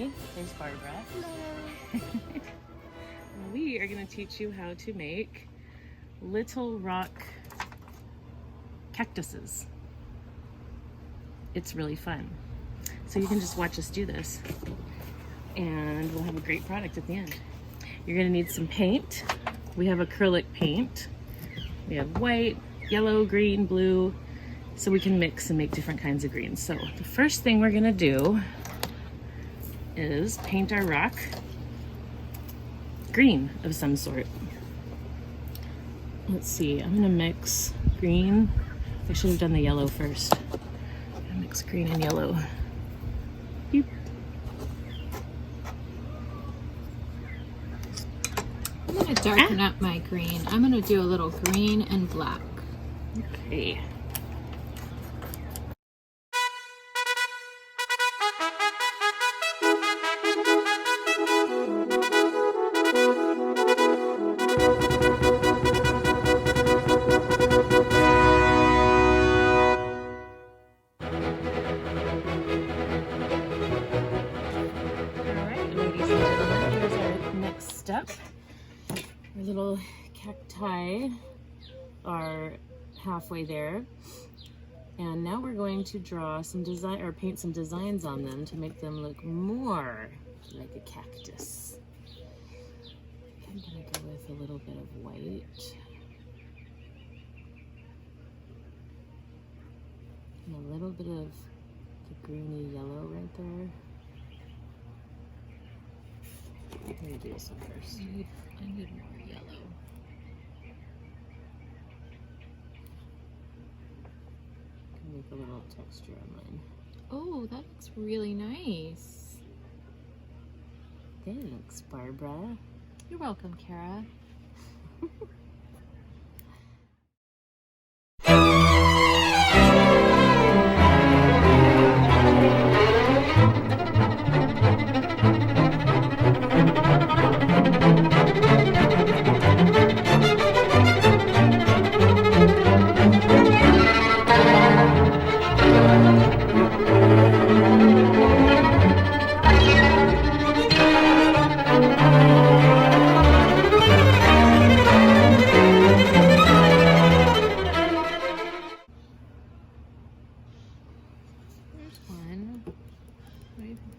Hi, there's Barbara. Hello. We are going to teach you how to make little rock cactuses. It's really fun. So you can just watch us do this and we'll have a great product at the end. You're going to need some paint. We have acrylic paint. We have white, yellow, green, blue, so we can mix and make different kinds of greens. So the first thing we're going to do is paint our rock green of some sort. Let's see, I'm gonna mix green. I should have done the yellow first. I'm gonna mix green and yellow. Beep. I'm gonna darken up my green. I'm gonna do a little green and black. Okay. Step. Our little cacti are halfway there, and now we're going to draw some design or paint some designs on them to make them look more like a cactus. I'm gonna go with a little bit of white and a little bit of the greeny yellow right there. Let me do this one first. I need more yellow. Can make a little texture on mine. Oh, that looks really nice. Thanks, Barbara. You're welcome, Kara.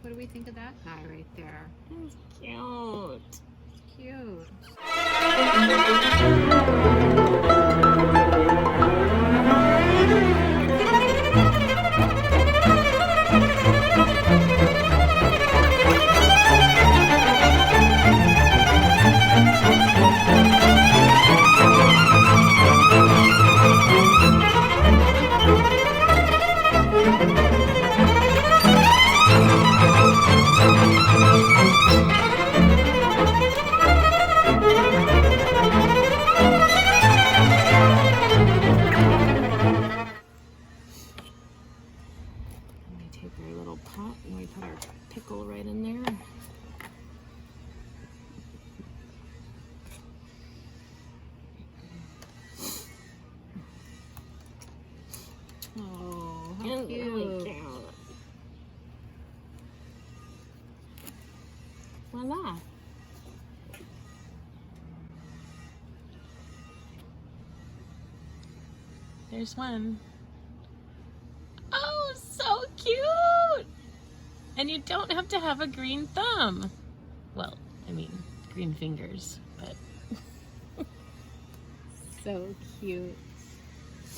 What do we think of that guy right there? That's cute. It's cute. Take our little pot and we put our pickle right in there. Oh, how cute. Really cute. Voila. There's one. Oh, so cute! And you don't have to have a green thumb. Well, I mean, green fingers, but. So cute. I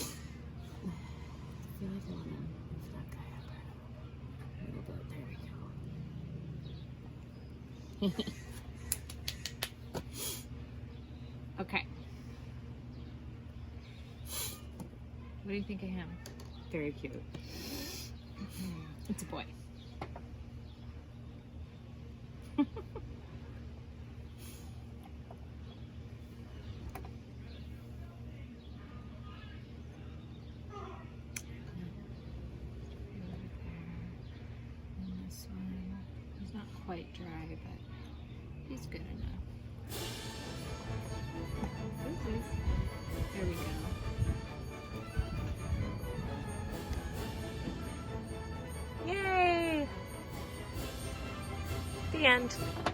feel like I want to move that guy up a little bit. There we go. Okay. What do you think of him? Very cute. It's a boy. And this one, he's not quite dry, but he's good enough. There we go. Yay! the end.